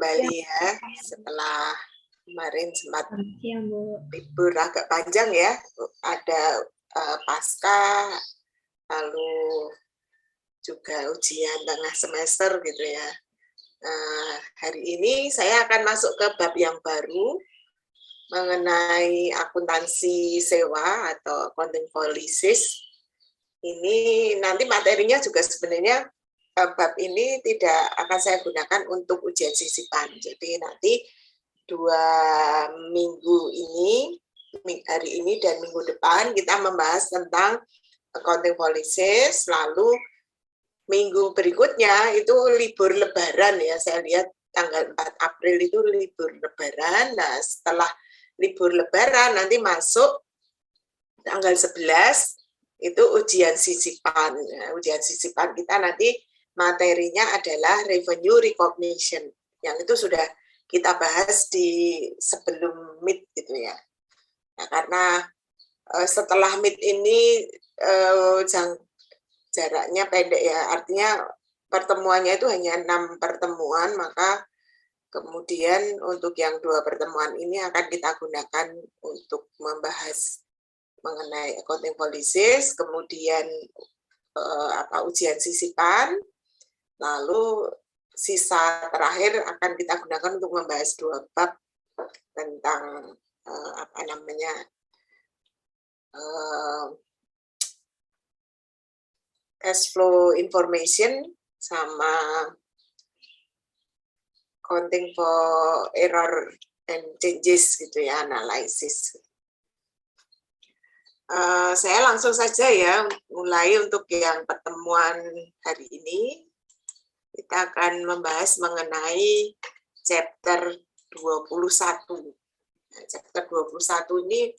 kembali ya, setelah kemarin sempat Siang, Bu. libur agak panjang ya, ada pasca, lalu juga ujian tengah semester gitu ya. Hari ini saya akan masuk ke bab yang baru mengenai akuntansi sewa atau accounting policies. Ini nanti materinya juga sebenarnya bab ini tidak akan saya gunakan untuk ujian sisipan. Jadi nanti 2 minggu ini, hari ini dan minggu depan kita membahas tentang accounting policies, lalu minggu berikutnya itu libur lebaran ya, saya lihat tanggal 4 April itu libur lebaran. Nah, setelah libur lebaran nanti masuk tanggal 11 itu ujian sisipan. Nah, ujian sisipan kita nanti materinya adalah revenue recognition. Yang itu sudah kita bahas di sebelum MIT gitu ya. Nah, karena setelah MIT ini jaraknya pendek ya, artinya pertemuannya itu hanya 6 pertemuan, maka kemudian untuk yang 2 pertemuan ini akan kita gunakan untuk membahas mengenai accounting policies, kemudian ujian sisipan, lalu sisa terakhir akan kita gunakan untuk membahas 2 bab tentang cash flow information sama accounting for error and changes gitu ya, analisis. Saya langsung saja ya, mulai untuk yang pertemuan hari ini. Kita akan membahas mengenai chapter 21. Nah, chapter 21 ini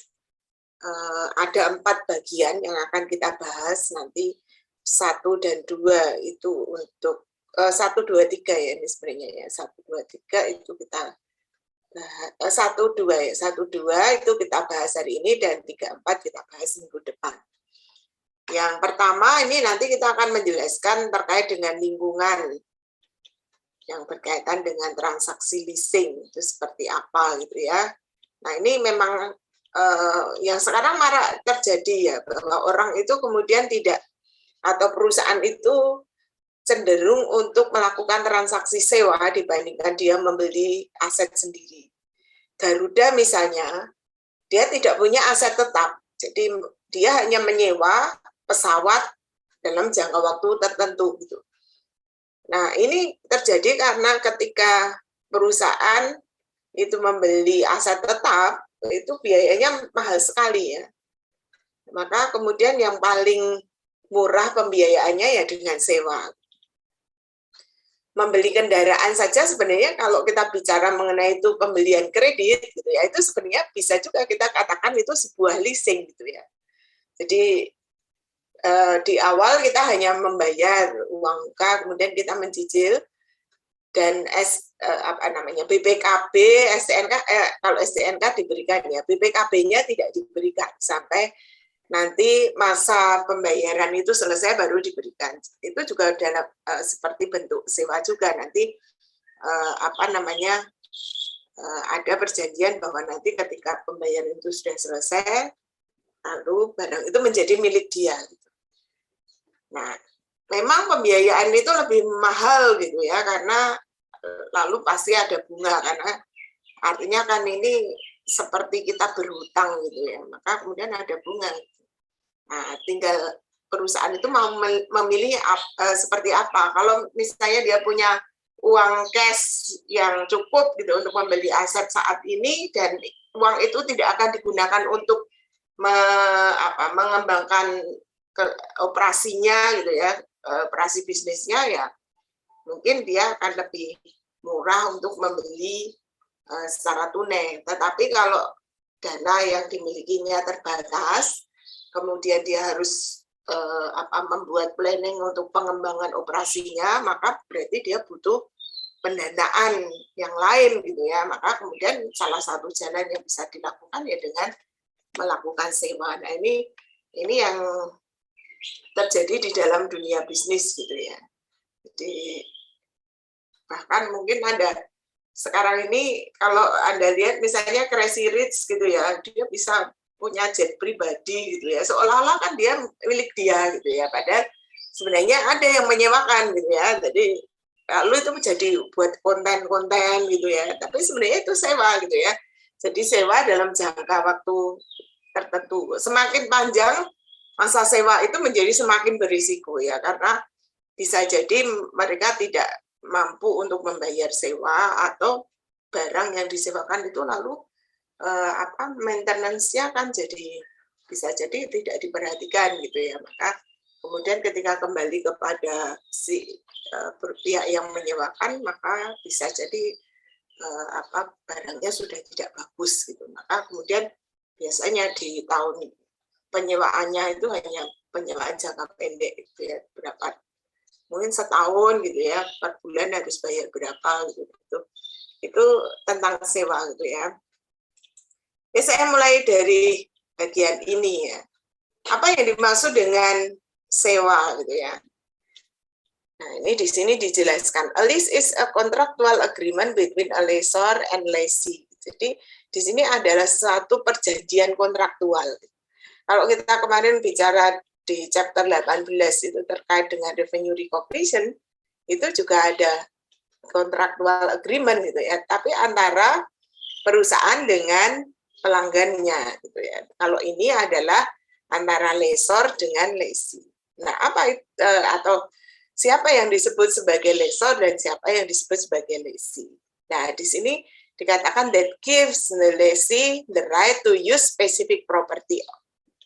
ada 4 bagian yang akan kita bahas nanti. 1 dan 2 itu untuk 1, 2, 3 ya ini sebenarnya ya. 1, 2, 3 itu kita bahas, 1, 2 ya. 1, 2 itu kita bahas hari ini dan 3, 4 kita bahas minggu depan. Yang pertama ini nanti kita akan menjelaskan terkait dengan lingkungan yang berkaitan dengan transaksi leasing itu seperti apa gitu ya. Nah ini memang yang sekarang marak terjadi ya, bahwa orang itu kemudian tidak, atau perusahaan itu cenderung untuk melakukan transaksi sewa dibandingkan dia membeli aset sendiri. Garuda misalnya, dia tidak punya aset tetap, jadi dia hanya menyewa pesawat dalam jangka waktu tertentu gitu. Nah, ini terjadi karena ketika perusahaan itu membeli aset tetap, itu biayanya mahal sekali ya. Maka kemudian yang paling murah pembiayaannya ya dengan sewa. Membeli kendaraan saja sebenarnya kalau kita bicara mengenai itu pembelian kredit gitu ya, itu sebenarnya bisa juga kita katakan itu sebuah leasing gitu ya. Jadi di awal kita hanya membayar uang muka, kemudian kita mencicil, dan BPKB, STNK, kalau STNK diberikan ya, BPKB-nya tidak diberikan sampai nanti masa pembayaran itu selesai baru diberikan. Itu juga dalam seperti bentuk sewa juga, nanti ada perjanjian bahwa nanti ketika pembayaran itu sudah selesai, lalu barang itu menjadi milik dia. Nah, memang pembiayaan itu lebih mahal gitu ya, karena lalu pasti ada bunga, karena artinya kan ini seperti kita berhutang gitu ya, maka kemudian ada bunga. Nah, tinggal perusahaan itu mau memilih seperti apa. Kalau misalnya dia punya uang cash yang cukup gitu untuk membeli aset saat ini, dan uang itu tidak akan digunakan untuk mengembangkan operasinya gitu ya, operasi bisnisnya ya, mungkin dia akan lebih murah untuk membeli secara tunai. Tetapi kalau dana yang dimilikinya terbatas, kemudian dia harus membuat planning untuk pengembangan operasinya, maka berarti dia butuh pendanaan yang lain gitu ya. Maka kemudian salah satu jalan yang bisa dilakukan ya dengan melakukan sewa. Nah, ini yang terjadi di dalam dunia bisnis gitu ya. Jadi bahkan mungkin ada sekarang ini kalau Anda lihat misalnya Crazy Rich gitu ya, dia bisa punya jet pribadi gitu ya, seolah-olah kan dia milik dia gitu ya, padahal sebenarnya ada yang menyewakan gitu ya, jadi lalu itu menjadi buat konten-konten gitu ya, tapi sebenarnya itu sewa gitu ya, jadi sewa dalam jangka waktu tertentu. Semakin panjang masa sewa itu menjadi semakin berisiko ya, karena bisa jadi mereka tidak mampu untuk membayar sewa atau barang yang disewakan itu lalu maintenance-nya kan jadi bisa jadi tidak diperhatikan gitu ya, maka kemudian ketika kembali kepada si pihak yang menyewakan maka bisa jadi barangnya sudah tidak bagus gitu, maka kemudian biasanya di tahun penyewaannya itu hanya penyewaan jangka pendek gitu ya, berapa mungkin setahun gitu ya, per bulan harus bayar berapa gitu. Itu tentang sewa gitu ya. Saya mulai dari bagian ini ya. Apa yang dimaksud dengan sewa gitu ya? Nah, ini di sini dijelaskan. A lease is a contractual agreement between a lessor and lessee. Jadi di sini adalah suatu perjanjian kontraktual. Kalau kita kemarin bicara di chapter 18 itu terkait dengan revenue recognition, itu juga ada contractual agreement gitu ya, tapi antara perusahaan dengan pelanggannya gitu ya. Kalau ini adalah antara lessor dengan lessee. Nah, apa atau siapa yang disebut sebagai lessor dan siapa yang disebut sebagai lessee? Nah, di sini dikatakan that gives the lessee the right to use specific property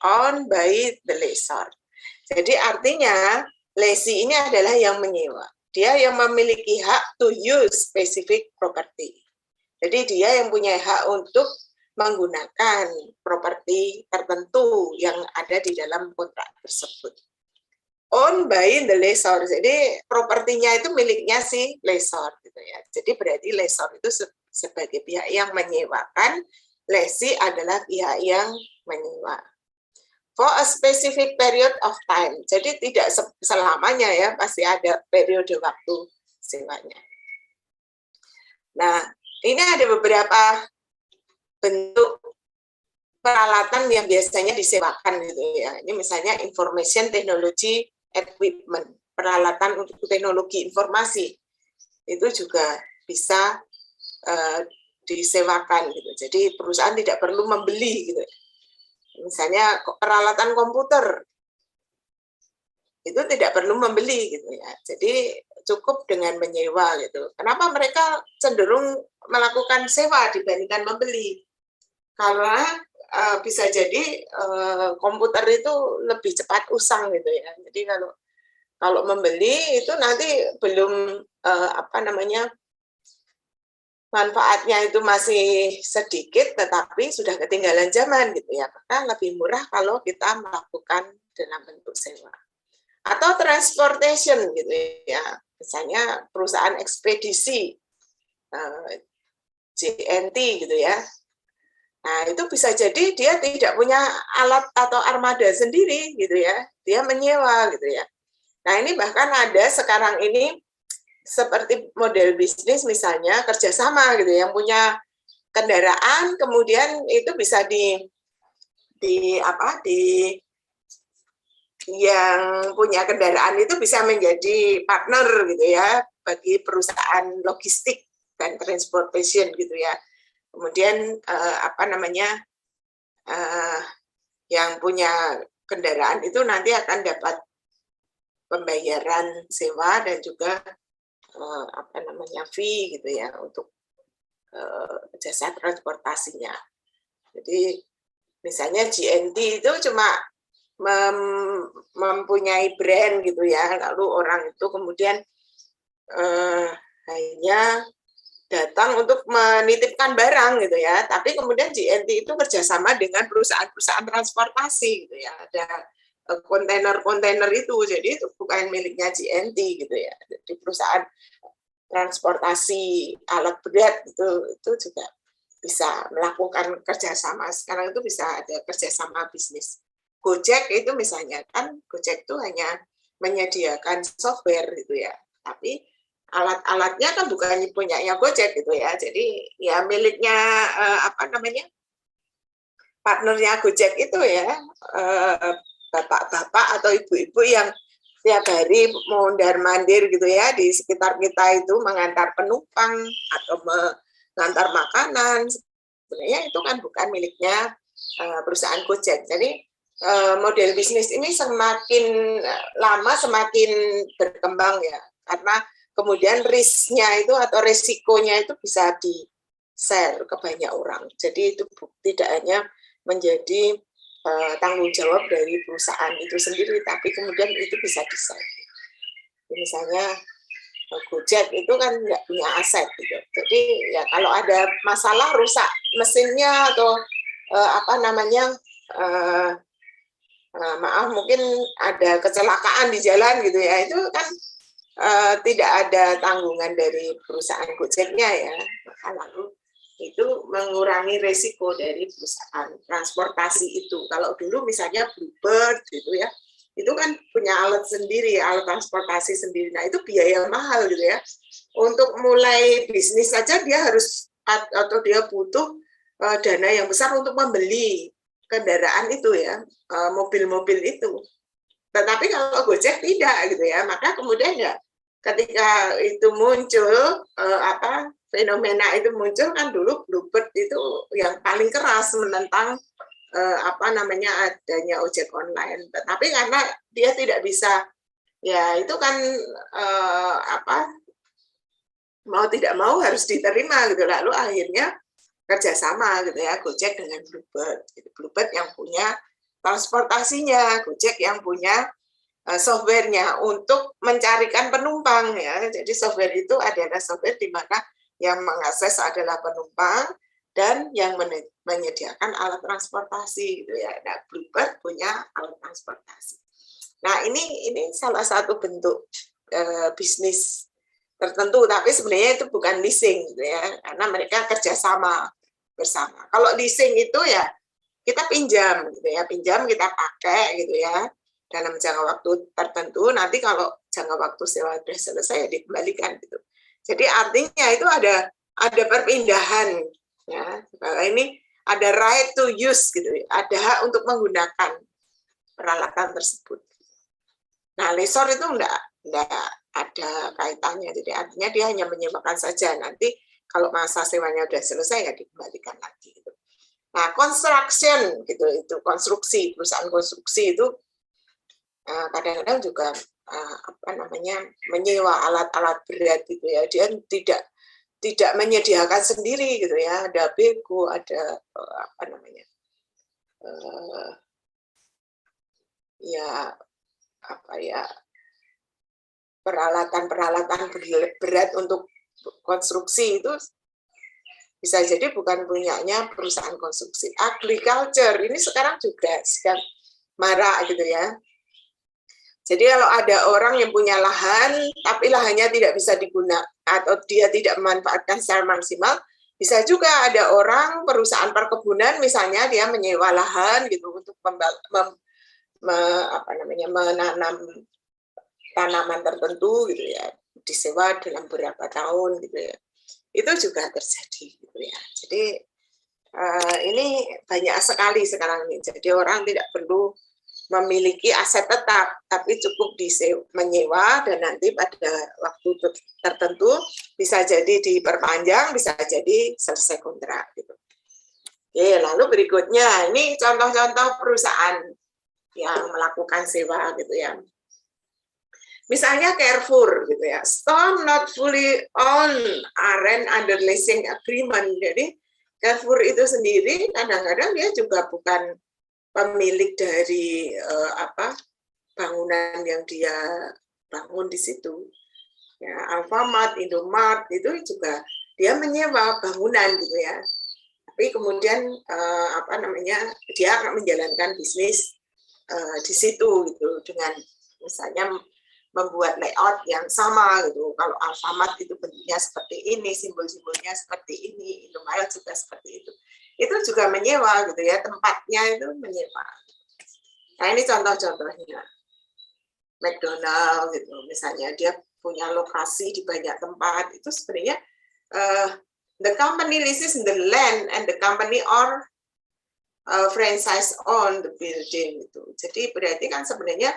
owned by the lessor. Jadi artinya lessee ini adalah yang menyewa. Dia yang memiliki hak to use specific property. Jadi dia yang punya hak untuk menggunakan properti tertentu yang ada di dalam kontrak tersebut. Owned by the lessor. Jadi propertinya itu miliknya si lessor gitu ya. Jadi berarti lessor itu sebagai pihak yang menyewakan, lessee adalah pihak yang menyewa. For a specific period of time. Jadi tidak selamanya ya, pasti ada periode waktu sewanya. Nah, ini ada beberapa bentuk peralatan yang biasanya disewakan gitu ya. Ini misalnya information technology equipment, peralatan untuk teknologi informasi. Itu juga bisa disewakan gitu. Jadi perusahaan tidak perlu membeli gitu. Misalnya peralatan komputer itu tidak perlu membeli gitu ya. Jadi cukup dengan menyewa gitu. Kenapa mereka cenderung melakukan sewa dibandingkan membeli? Karena bisa jadi komputer itu lebih cepat usang gitu ya. Jadi kalau membeli itu nanti belum manfaatnya itu masih sedikit, tetapi sudah ketinggalan zaman gitu ya. Maka lebih murah kalau kita melakukan dalam bentuk sewa. Atau transportation gitu ya. Misalnya perusahaan ekspedisi, JNT gitu ya. Nah, itu bisa jadi dia tidak punya alat atau armada sendiri gitu ya. Dia menyewa gitu ya. Nah, ini bahkan ada sekarang ini seperti model bisnis misalnya kerjasama gitu, yang punya kendaraan kemudian itu bisa yang punya kendaraan itu bisa menjadi partner gitu ya bagi perusahaan logistik dan transportation gitu ya. Kemudian yang punya kendaraan itu nanti akan dapat pembayaran sewa dan juga fee gitu ya untuk jasa transportasinya. Jadi misalnya GNT itu cuma mempunyai brand gitu ya, lalu orang itu kemudian hanya datang untuk menitipkan barang gitu ya, tapi kemudian GNT itu kerjasama dengan perusahaan-perusahaan transportasi gitu ya, ada kontainer-kontainer itu, jadi itu bukan miliknya GNT gitu ya, jadi perusahaan transportasi alat berat itu juga bisa melakukan kerjasama. Sekarang itu bisa ada kerjasama bisnis. Gojek itu misalnya kan, Gojek itu hanya menyediakan software gitu ya, tapi alat-alatnya kan bukan punyanya Gojek gitu ya. Jadi ya miliknya partnernya Gojek itu ya, bapak-bapak atau ibu-ibu yang tiap hari mondar-mandir gitu ya di sekitar kita itu mengantar penumpang atau mengantar makanan. Sebenarnya itu kan bukan miliknya perusahaan Gojek. Jadi model bisnis ini semakin lama semakin berkembang ya, karena kemudian risknya itu atau resikonya itu bisa di-share ke banyak orang. Jadi itu tidak hanya menjadi tanggung jawab dari perusahaan itu sendiri, tapi kemudian itu bisa di-share. Misalnya Gojek itu kan nggak punya aset gitu. Jadi ya kalau ada masalah rusak mesinnya atau maaf mungkin ada kecelakaan di jalan gitu ya, itu kan tidak ada tanggungan dari perusahaan Gojeknya ya. Maka lalu itu mengurangi resiko dari perusahaan transportasi itu. Kalau dulu misalnya Bluebird gitu ya, itu kan punya alat sendiri, alat transportasi sendiri. Nah itu biaya mahal gitu ya. Untuk mulai bisnis saja dia harus atau dia butuh dana yang besar untuk membeli kendaraan itu ya, mobil-mobil itu. Tetapi kalau Gojek tidak gitu ya, maka kemudian ya ketika itu muncul fenomena itu muncul kan dulu Bluebird itu yang paling keras menentang adanya ojek online. Tetapi karena dia tidak bisa, ya itu kan mau tidak mau harus diterima gitu. Lalu akhirnya kerjasama gitu ya, Gojek dengan Bluebird. Bluebird yang punya transportasinya, Gojek yang punya softwarenya untuk mencarikan penumpang ya. Jadi software itu adalah software di mana yang mengakses adalah penumpang dan yang menyediakan alat transportasi gitu ya. Nah, Bluebird punya alat transportasi. Nah, ini salah satu bentuk bisnis tertentu, tapi sebenarnya itu bukan leasing gitu ya, karena mereka kerjasama bersama. Kalau leasing itu ya kita pinjam gitu ya, pinjam kita pakai gitu ya dalam jangka waktu tertentu. Nanti kalau jangka waktu sewa sudah selesai ya dikembalikan gitu. Jadi artinya itu ada perpindahan ya. Ini ada right to use gitu, ada hak untuk menggunakan peralatan tersebut. Nah, lessor itu enggak ada kaitannya, jadi artinya dia hanya menyewakan saja, nanti kalau masa sewanya sudah selesai ya dikembalikan lagi gitu. Nah, construction gitu, itu konstruksi, perusahaan konstruksi itu kadang-kadang juga menyewa alat-alat berat gitu ya, dia tidak menyediakan sendiri gitu ya, ada beko, ada peralatan berat untuk konstruksi itu bisa jadi bukan punyanya perusahaan konstruksi. Agriculture ini sekarang juga sedang marak gitu ya. Jadi kalau ada orang yang punya lahan tapi lahannya tidak bisa digunakan atau dia tidak memanfaatkan secara maksimal, bisa juga ada orang perusahaan perkebunan misalnya dia menyewa lahan gitu untuk menanam tanaman tertentu gitu ya, disewa dalam beberapa tahun gitu ya. Itu juga terjadi gitu ya. Jadi ini banyak sekali sekarang ini. Jadi orang tidak perlu memiliki aset tetap, tapi cukup menyewa dan nanti pada waktu tertentu bisa jadi diperpanjang, bisa jadi selesai kontrak gitu. Oke, lalu berikutnya ini contoh-contoh perusahaan yang melakukan sewa gitu ya. Misalnya Carrefour gitu ya, store not fully owned aren't under leasing agreement. Jadi Carrefour itu sendiri kadang-kadang dia juga bukan pemilik dari bangunan yang dia bangun di situ. Ya, Alfamart, Indomart itu juga dia menyewa bangunan gitu ya. Tapi kemudian dia akan menjalankan bisnis di situ gitu dengan misalnya membuat layout yang sama gitu. Kalau Alfamart itu bentuknya seperti ini, simbol-simbolnya seperti ini, Indomaret juga seperti itu. Itu juga menyewa gitu ya, tempatnya itu menyewa. Nah ini contoh-contohnya. McDonald gitu, misalnya dia punya lokasi di banyak tempat, itu sebenarnya the company leases the land and the company or franchise on the building itu. Jadi berarti kan sebenarnya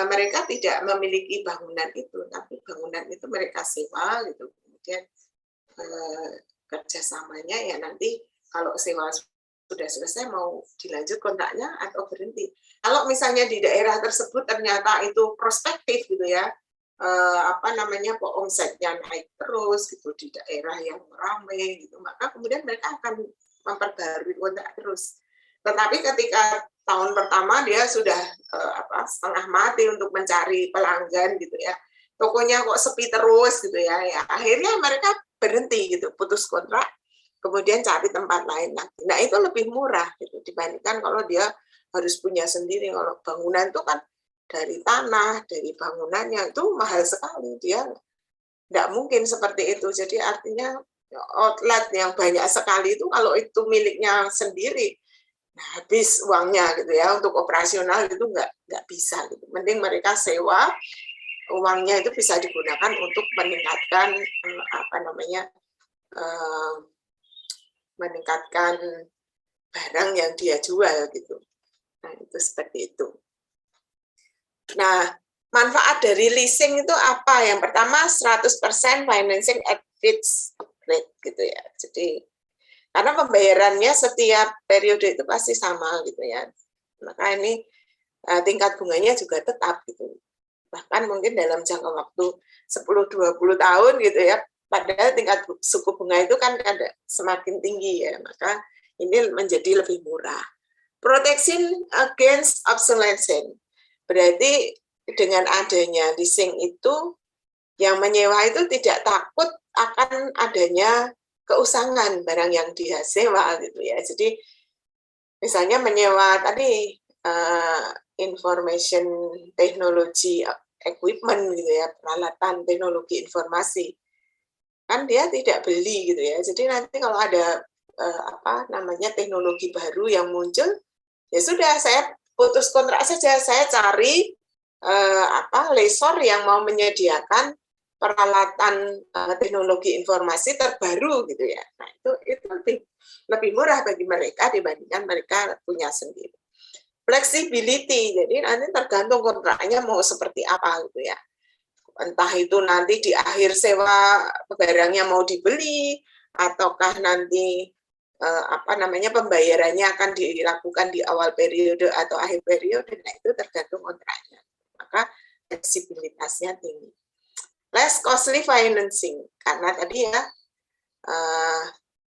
mereka tidak memiliki bangunan itu, tapi bangunan itu mereka sewa gitu. Kemudian kerjasamanya ya nanti kalau sewa sudah selesai mau dilanjut kontraknya atau berhenti. Kalau misalnya di daerah tersebut ternyata itu prospektif gitu ya, omsetnya naik terus gitu di daerah yang ramai gitu, maka kemudian mereka akan memperbarui kontrak terus. Tetapi ketika tahun pertama dia sudah setengah mati untuk mencari pelanggan gitu ya, tokonya kok sepi terus gitu ya, akhirnya mereka berhenti gitu, putus kontrak, kemudian cari tempat lain lagi. Nah itu lebih murah gitu dibandingkan kalau dia harus punya sendiri. Kalau bangunan itu kan dari tanah, dari bangunannya itu mahal sekali, dia nggak mungkin seperti itu. Jadi artinya outlet yang banyak sekali itu kalau itu miliknya sendiri, nah habis uangnya gitu ya, untuk operasional itu nggak bisa gitu. Mending mereka sewa, uangnya itu bisa digunakan untuk meningkatkan meningkatkan barang yang dia jual gitu. Nah, itu seperti itu. Nah, manfaat dari leasing itu apa? Yang pertama 100% financing at fixed rate gitu ya. Jadi karena pembayarannya setiap periode itu pasti sama gitu ya. Maka ini tingkat bunganya juga tetap gitu. Bahkan mungkin dalam jangka waktu 10-20 tahun gitu ya, padahal tingkat suku bunga itu kan ada semakin tinggi ya, maka ini menjadi lebih murah. Protection against obsolescence, berarti dengan adanya leasing itu, yang menyewa itu tidak takut akan adanya keusangan barang yang dia sewa gitu ya. Jadi misalnya menyewa tadi information technology equipment gitu ya, peralatan teknologi informasi, kan dia tidak beli gitu ya. Jadi nanti kalau ada teknologi baru yang muncul, ya sudah saya putus kontrak saja, saya cari lessor yang mau menyediakan peralatan teknologi informasi terbaru gitu ya. Nah itu lebih murah bagi mereka dibandingkan mereka punya sendiri. Flexibility, jadi nanti tergantung kontraknya mau seperti apa gitu ya. Entah itu nanti di akhir sewa barangnya mau dibeli, ataukah nanti pembayarannya akan dilakukan di awal periode atau akhir periode. Nah itu tergantung kontraknya. Maka fleksibilitasnya tinggi. Less costly financing, karena tadi ya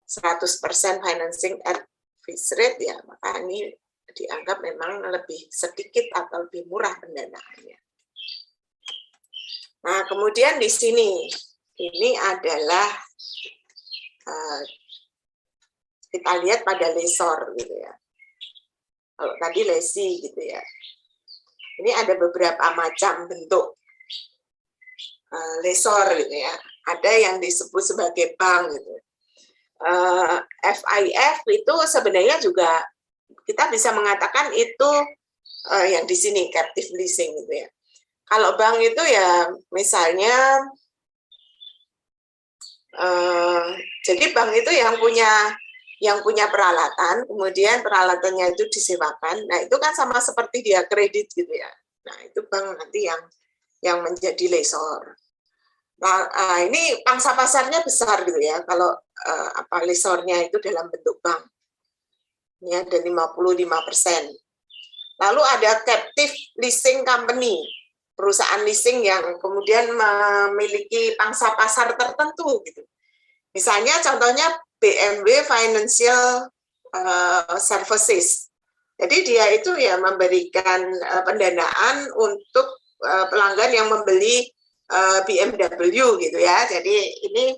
100% financing at fixed rate ya, maka ini dianggap memang lebih sedikit atau lebih murah pendanaannya. Nah, kemudian di sini, ini adalah kita lihat pada lessor gitu ya. Kalau tadi lessee gitu ya. Ini ada beberapa macam bentuk lessor gitu ya. Ada yang disebut sebagai bank gitu. FIF itu sebenarnya juga kita bisa mengatakan itu yang di sini captive leasing gitu ya. Kalau bank itu ya misalnya jadi bank itu yang punya peralatan, kemudian peralatannya itu disewakan. Nah itu kan sama seperti dia kredit gitu ya. Nah itu bank nanti yang menjadi lessor. Nah ini pangsa pasarnya besar gitu ya. Kalau lessornya itu dalam bentuk bank. Ini ada 55%. Lalu ada captive leasing company, perusahaan leasing yang kemudian memiliki pangsa pasar tertentu gitu. Misalnya contohnya BMW Financial Services. Jadi dia itu ya memberikan pendanaan untuk pelanggan yang membeli BMW gitu ya. Jadi ini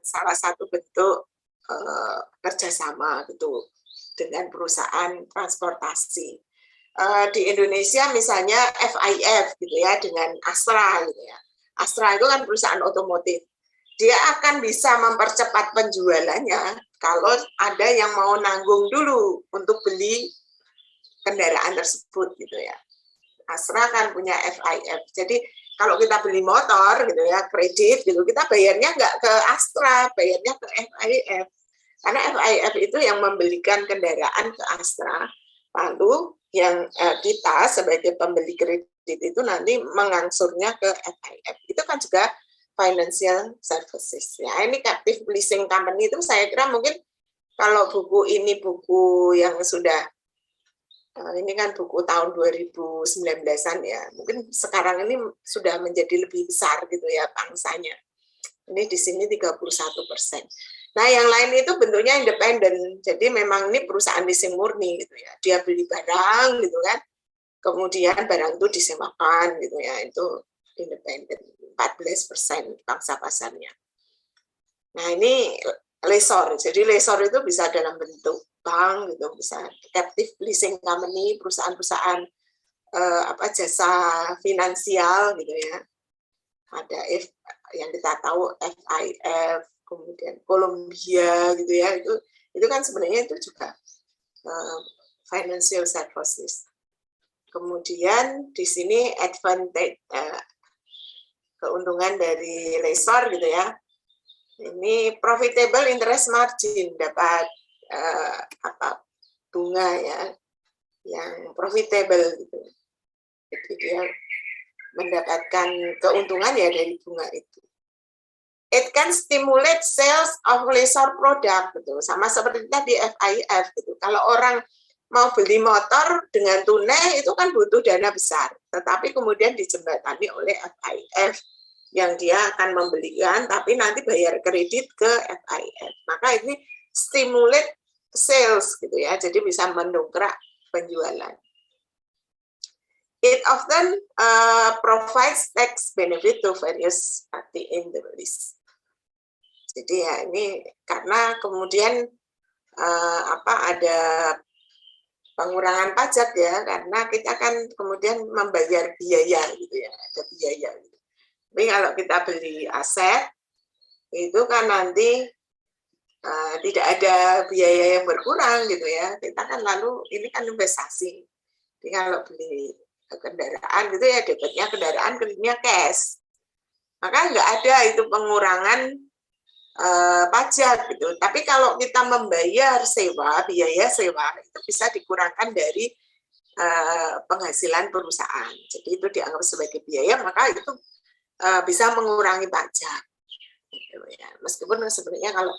salah satu bentuk kerjasama gitu dengan perusahaan transportasi. Di Indonesia misalnya FIF gitu ya dengan Astra gitu ya. Astra itu kan perusahaan otomotif. Dia akan bisa mempercepat penjualannya kalau ada yang mau nanggung dulu untuk beli kendaraan tersebut gitu ya. Astra kan punya FIF. Jadi kalau kita beli motor gitu ya, kredit gitu, kita bayarnya nggak ke Astra, bayarnya ke FIF. Karena FIF itu yang membelikan kendaraan ke Astra, lalu yang kita sebagai pembeli kredit itu nanti mengangsurnya ke FIF. Itu kan juga financial services. Ya, ini captive leasing company itu saya kira mungkin kalau buku ini buku yang sudah ini kan buku tahun 2019-an ya, mungkin sekarang ini sudah menjadi lebih besar gitu ya pangsanya. Ini di sini 31%. Nah, yang lain itu bentuknya independen. Jadi memang ini perusahaan leasing murni gitu ya. Dia beli barang gitu kan. Kemudian barang itu disewakan gitu ya. Itu independen. 14% pangsa pasarnya. Nah, ini lessor. Jadi lessor itu bisa dalam bentuk bank gitu, bisa captive leasing company, perusahaan-perusahaan jasa finansial gitu ya. Ada yang kita tahu FIF, kemudian Columbia gitu ya, itu kan sebenarnya itu juga financial services. Kemudian di sini advantage keuntungan dari lessor gitu ya. Ini profitable interest margin, dapat bunga ya yang profitable gitu. Jadi dia mendapatkan keuntungan ya dari bunga itu. It can stimulate sales of lessor product gitu. Sama seperti tadi FIF gitu. Kalau orang mau beli motor dengan tunai itu kan butuh dana besar, tetapi kemudian dijembatani oleh FIF yang dia akan membelikan tapi nanti bayar kredit ke FIF. Maka ini stimulate sales gitu ya, jadi bisa mendongkrak penjualan. It often provides tax benefit to various party in the list. Jadi ya ini karena kemudian ada pengurangan pajak ya, karena kita kan kemudian membayar biaya gitu ya, ada biaya. Gitu. Tapi kalau kita beli aset itu kan nanti tidak ada biaya yang berkurang gitu ya. Kita kan lalu ini kan investasi. Jadi kalau beli kendaraan gitu ya debitnya kendaraan, kreditnya cash. Maka nggak ada itu pengurangan pajak gitu. Tapi kalau kita membayar sewa, biaya sewa itu bisa dikurangkan dari penghasilan perusahaan. Jadi itu dianggap sebagai biaya, maka itu bisa mengurangi pajak. Gitu ya. Meskipun sebenarnya kalau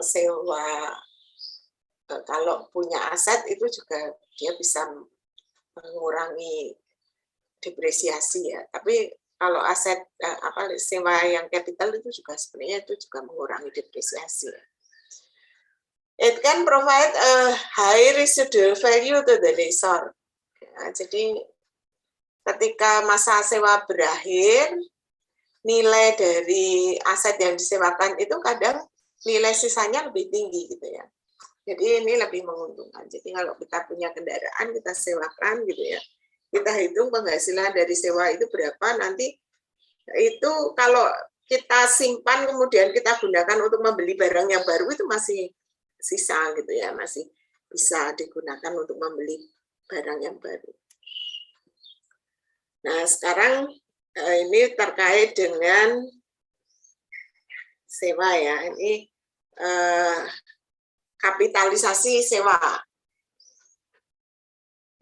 sewa, kalau punya aset itu juga dia bisa mengurangi depresiasi ya. Tapi kalau aset sewa yang capital itu juga sebenarnya itu juga mengurangi depresiasi. It can provide a high residual value to the lessor. Ya, jadi ketika masa sewa berakhir, nilai dari aset yang disewakan itu kadang nilai sisanya lebih tinggi gitu ya. Jadi ini lebih menguntungkan. Jadi kalau kita punya kendaraan kita sewakan gitu ya, kita hitung penghasilan dari sewa itu berapa, nanti itu kalau kita simpan kemudian kita gunakan untuk membeli barang yang baru itu masih sisa gitu ya, masih bisa digunakan untuk membeli barang yang baru. Nah sekarang ini terkait dengan sewa ya, ini kapitalisasi sewa.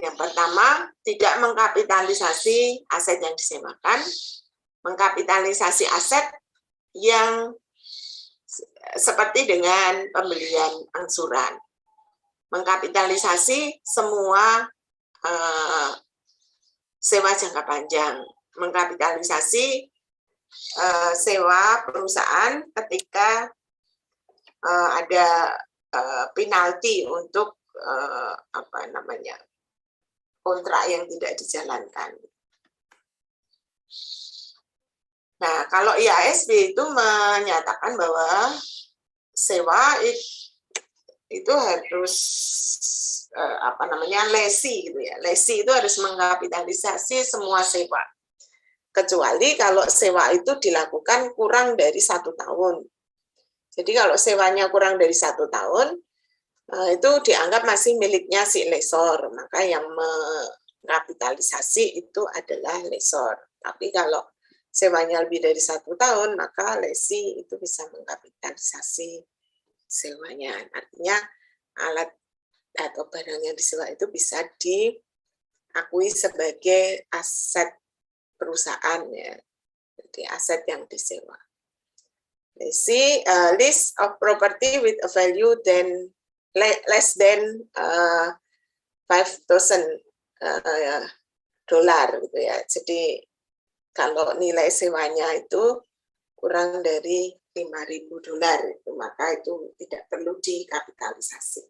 Yang pertama, tidak mengkapitalisasi aset yang disewakan, mengkapitalisasi aset yang seperti dengan pembelian angsuran. Mengkapitalisasi semua sewa jangka panjang. Mengkapitalisasi sewa perusahaan ketika ada penalti untuk kontrak yang tidak dijalankan. Nah, kalau IASB itu menyatakan bahwa sewa itu harus lesi gitu ya. Lesi itu harus mengkapitalisasi semua sewa. Kecuali kalau sewa itu dilakukan kurang dari 1 tahun. Jadi kalau sewanya kurang dari 1 tahun, itu dianggap masih miliknya si lessor. Maka yang mengkapitalisasi itu adalah lessor. Tapi kalau sewanya lebih dari 1 tahun, maka lesi itu bisa mengkapitalisasi sewanya. Artinya alat atau barang yang disewa itu bisa diakui sebagai aset perusahaan, ya. Jadi aset yang disewa. Lesi, list of property with a value less than 5,000 dolar, gitu ya. Jadi kalau nilai sewanya itu kurang dari 5.000 dolar, maka itu tidak perlu dikapitalisasi.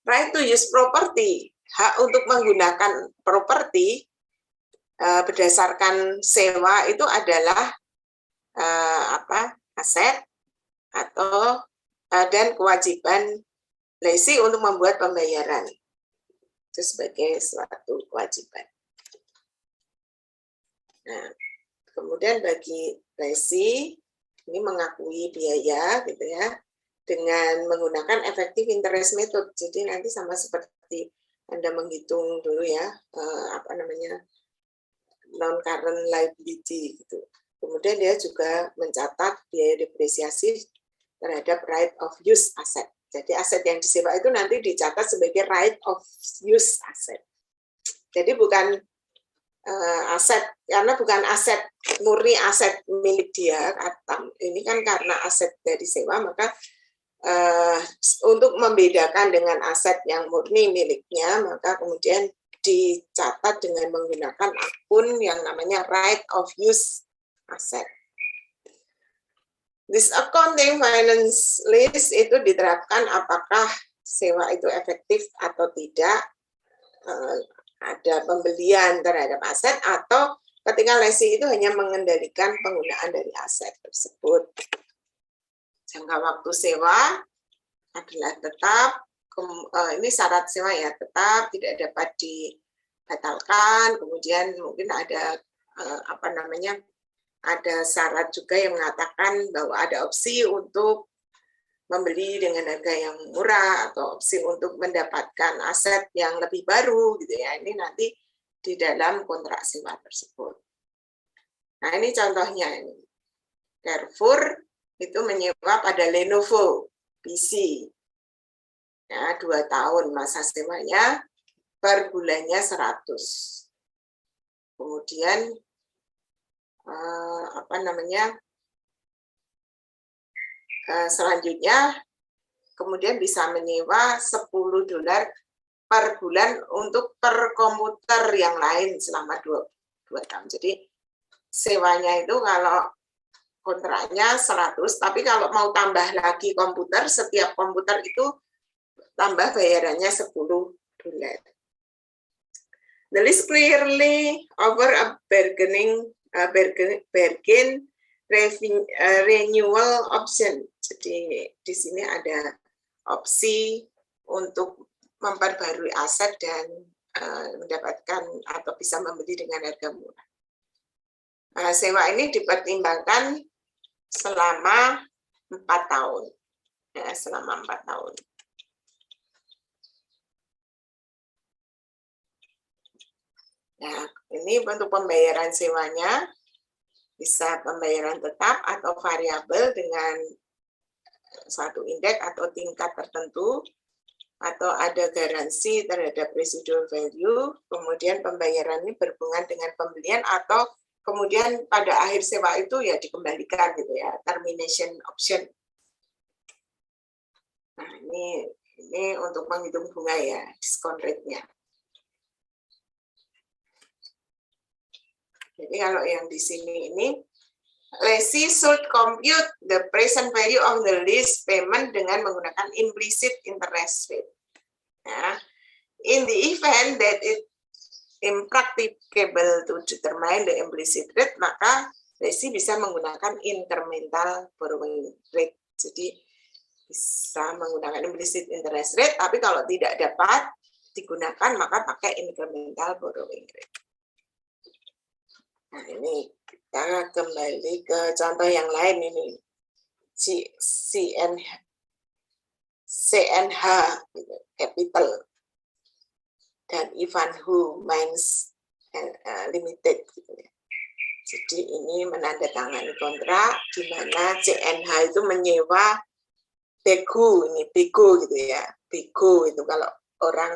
Right to use property, hak untuk menggunakan properti berdasarkan sewa itu adalah aset atau dan kewajiban lesi untuk membuat pembayaran. Itu sebagai suatu kewajiban. Nah, kemudian bagi lesi ini mengakui biaya, gitu ya, dengan menggunakan effective interest method. Jadi nanti sama seperti Anda menghitung dulu ya, non current liability gitu. Kemudian dia juga mencatat biaya depresiasi terhadap right of use asset. Jadi aset yang disewa itu nanti dicatat sebagai right of use asset. Jadi bukan aset, karena bukan aset murni aset milik dia. Ini kan karena aset dari sewa, maka untuk membedakan dengan aset yang murni miliknya, maka kemudian dicatat dengan menggunakan akun yang namanya right of use asset. This accounting finance list itu diterapkan apakah sewa itu efektif atau tidak, ada pembelian terhadap aset, atau ketika lesi itu hanya mengendalikan penggunaan dari aset tersebut. Jangka waktu sewa adalah tetap, ini syarat sewa ya, tetap, tidak dapat dibatalkan. Kemudian mungkin ada ada syarat juga yang mengatakan bahwa ada opsi untuk membeli dengan harga yang murah atau opsi untuk mendapatkan aset yang lebih baru, gitu ya. Ini nanti di dalam kontrak sewa tersebut. Nah, ini contohnya ini. Carrefour itu menyewa pada Lenovo PC. Ya, 2 tahun masa sewanya, per bulannya 100. Kemudian selanjutnya kemudian bisa menyewa 10 dolar per bulan untuk per komputer yang lain selama 2 tahun. Jadi sewanya itu kalau kontraknya 100, tapi kalau mau tambah lagi komputer, setiap komputer itu tambah bayarannya 10 dolar. The list clearly offer a bargain renewal option. Jadi di sini ada opsi untuk memperbarui aset dan mendapatkan atau bisa membeli dengan harga murah. Sewa ini dipertimbangkan selama 4 tahun. Ya, selama 4 tahun. Nah, ini bentuk pembayaran sewanya, bisa pembayaran tetap atau variabel dengan suatu indeks atau tingkat tertentu, atau ada garansi terhadap residual value, kemudian pembayaran ini berhubungan dengan pembelian, atau kemudian pada akhir sewa itu ya dikembalikan, gitu ya, termination option. Nah, ini untuk menghitung bunga ya, diskon rate-nya. Jadi kalau yang di sini ini, lessee should compute the present value of the lease payment dengan menggunakan implicit interest rate. Ya. In the event that it impracticable to determine the implicit rate, maka lessee bisa menggunakan incremental borrowing rate. Jadi bisa menggunakan implicit interest rate, tapi kalau tidak dapat digunakan maka pakai incremental borrowing rate. Nah, ini kita kembali ke contoh yang lain ini. CNH Capital dan Ivanhoe Mines Limited gitu ya. Jadi ini menandatangani kontrak di mana CNH itu menyewa bego, ini bego gitu ya. Bego itu kalau orang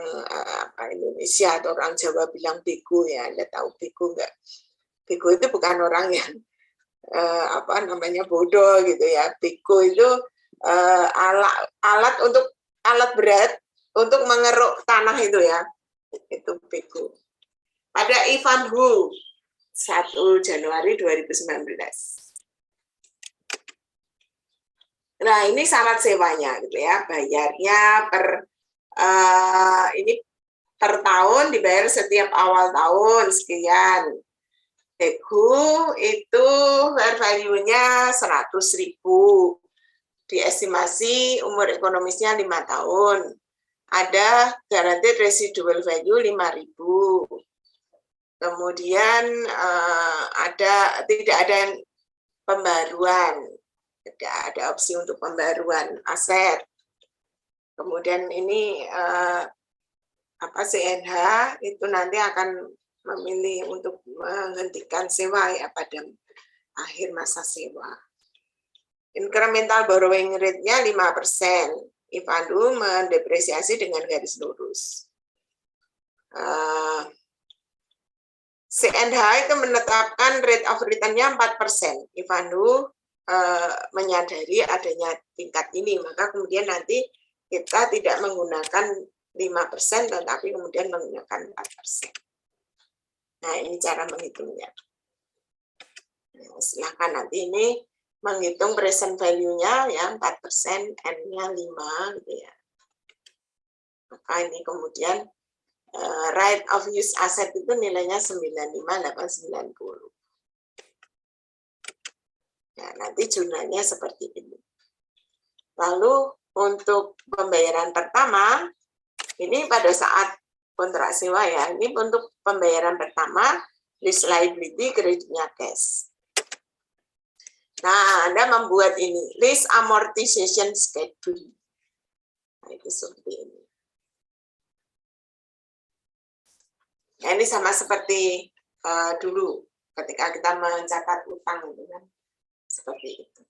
Indonesia atau orang Jawa bilang bego ya, Anda tahu bego enggak? Bego itu bukan orang yang bodoh gitu ya. Bego itu alat berat untuk mengeruk tanah itu ya. Itu bego. Pada Ivan Hu 1 Januari 2019. Nah, ini syarat sewanya gitu ya. Bayarnya per tahun, dibayar setiap awal tahun sekian. Begu itu fair value-nya 100.000. Diestimasi umur ekonomisnya 5 tahun. Ada guaranteed residual value 5.000. Kemudian tidak ada pembaruan, tidak ada opsi untuk pembaruan aset. Kemudian ini CNH itu nanti akan memilih untuk menghentikan sewa ya pada akhir masa sewa. Incremental borrowing rate-nya 5%. Ivandu mendepresiasi dengan garis lurus. CNH itu menetapkan rate of return-nya 4%. Ivandu menyadari adanya tingkat ini, maka kemudian nanti kita tidak menggunakan 5%, tetapi kemudian menggunakan 4%. Nah, ini cara menghitungnya. Nah, silakan nanti ini menghitung present value-nya ya 4%, N-nya 5 gitu ya. Maka ini kemudian right of use asset itu nilainya 95.890. Nah, nanti jurnalnya seperti ini. Lalu untuk pembayaran pertama, ini pada saat kontrak sewa ya, ini untuk pembayaran pertama, lease liability, kreditnya cash. Nah, Anda membuat ini, lease amortization schedule. Nah, itu seperti ini. Nah, ini sama seperti dulu ketika kita mencatat utang gitu kan. Seperti itu.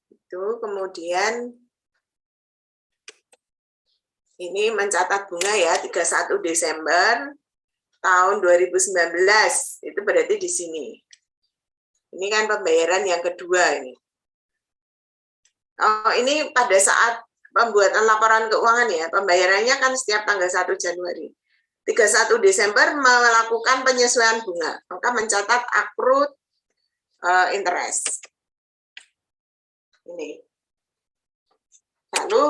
Itu kemudian ini mencatat bunga ya 31 Desember tahun 2019. Itu berarti di sini. Ini kan pembayaran yang kedua ini. Oh, ini pada saat pembuatan laporan keuangan ya, pembayarannya kan setiap tanggal 1 Januari. 31 Desember melakukan penyesuaian bunga, maka mencatat accrued interest. Ini. Lalu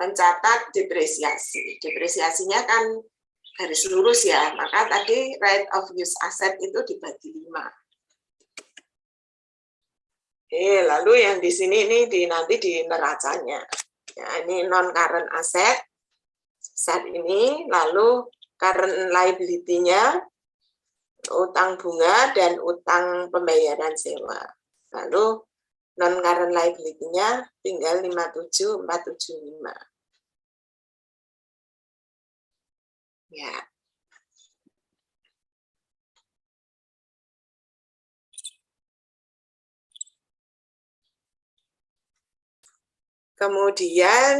mencatat depresiasi. Depresiasinya kan garis lurus ya, maka tadi right of use asset itu dibagi 5. Oke, lalu yang di sini ini nanti di neracanya. Ya, ini non current asset saat ini, lalu current liability-nya utang bunga dan utang pembayaran sewa. Lalu non current liability-nya tinggal 57475. Ya. Kemudian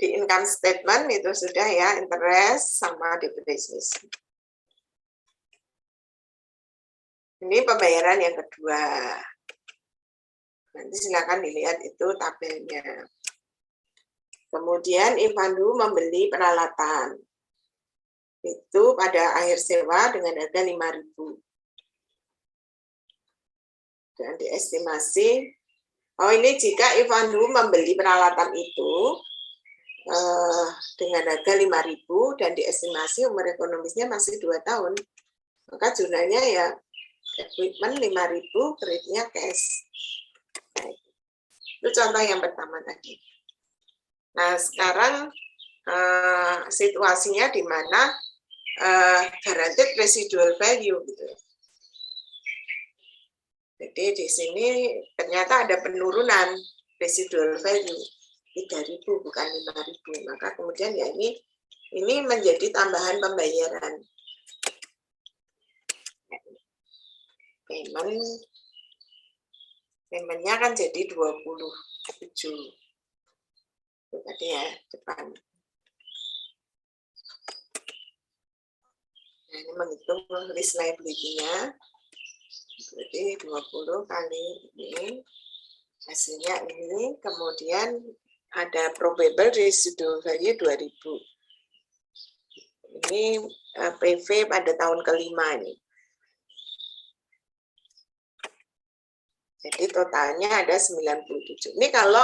di income statement itu sudah ya, interest sama depreciation. Ini pembayaran yang kedua. Nanti silakan dilihat itu tabelnya. Kemudian Ivandu membeli peralatan. Itu pada akhir sewa dengan harga 5.000. Dan diestimasi. Oh, ini jika Ivandu membeli peralatan itu dengan harga 5.000 dan diestimasi umur ekonomisnya masih 2 tahun, maka jurnalnya ya equipment 5.000, kreditnya cash. Nah, itu contoh yang pertama tadi. Nah, sekarang situasinya di mana guaranteed residual value gitu. Jadi di sini ternyata ada penurunan residual value 3.000 bukan 5.000. Maka kemudian ya ini menjadi tambahan pembayaran. Paymentnya kan jadi 27. Itu tadi ya depan. Nah, ini menghitung list liability-nya. Berarti 20 kali ini. Hasilnya ini. Kemudian ada probable residual value 2.000. Ini PV pada tahun kelima ini. Jadi totalnya ada 97. Ini kalau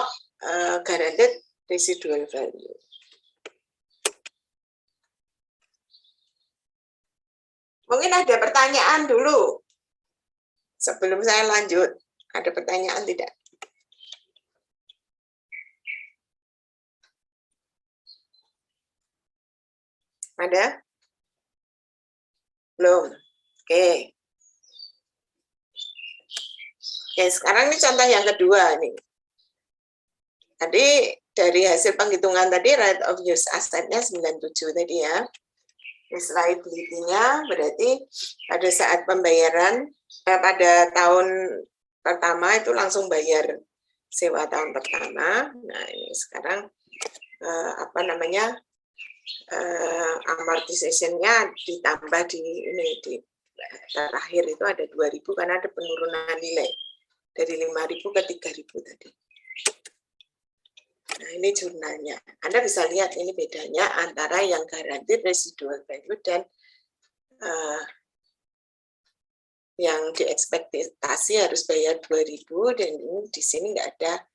guaranteed residual value. Mungkin ada pertanyaan dulu sebelum saya lanjut. Ada pertanyaan tidak? Ada? Belum? Oke. Oke, sekarang ini contoh yang kedua nih. Tadi dari hasil penghitungan tadi right of use asset-nya 97 tadi ya. Lease liability-nya berarti pada saat pembayaran pada tahun pertama itu langsung bayar sewa tahun pertama. Nah, ini sekarang amortization-nya ditambah di terakhir itu ada 2.000 karena ada penurunan nilai dari 5.000 ke 3.000 tadi. Nah, ini jurnalnya. Anda bisa lihat ini bedanya antara yang guaranteed residual value dan yang diekspektasi harus bayar 2.000 dan ini di sini nggak ada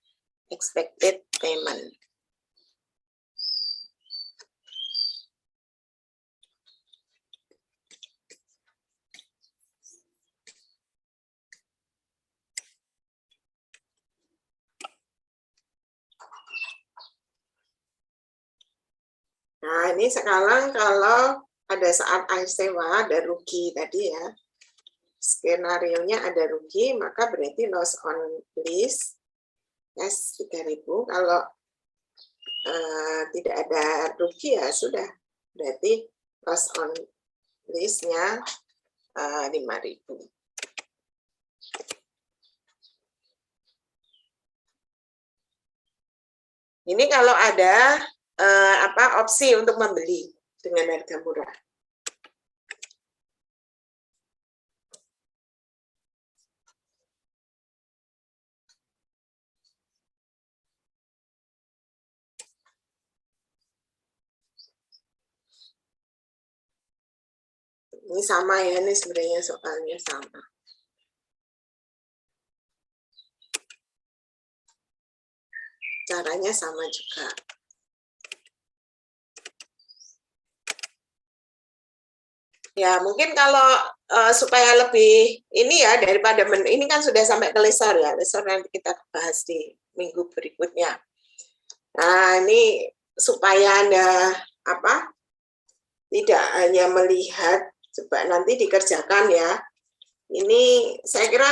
expected payment. Nah, ini sekarang kalau pada saat akhir sewa ada rugi tadi ya, skenario-nya ada rugi, maka berarti loss on lease yes, 3.000. Kalau tidak ada rugi ya sudah, berarti loss on lease-nya 5.000. Ini kalau ada opsi untuk membeli dengan harga murah. Ini sama ya, ini sebenarnya soalnya sama. Caranya sama juga. Ya, mungkin kalau supaya lebih ini ya daripada ini kan sudah sampai ke lesor ya. Lesor nanti kita bahas di minggu berikutnya. Nah, ini supaya Anda tidak hanya melihat coba nanti dikerjakan ya. Ini saya kira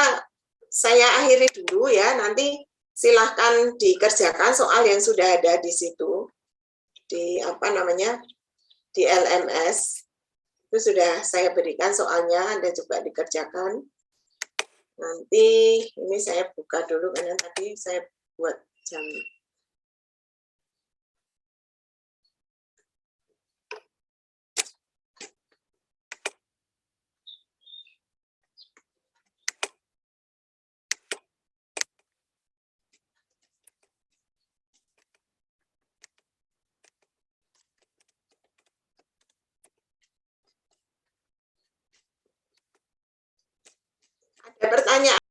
saya akhiri dulu ya. Nanti silahkan dikerjakan soal yang sudah ada di situ di di LMS. Itu sudah saya berikan soalnya, Anda coba dikerjakan. Nanti ini saya buka dulu karena tadi saya buat jam. Ada pertanyaan?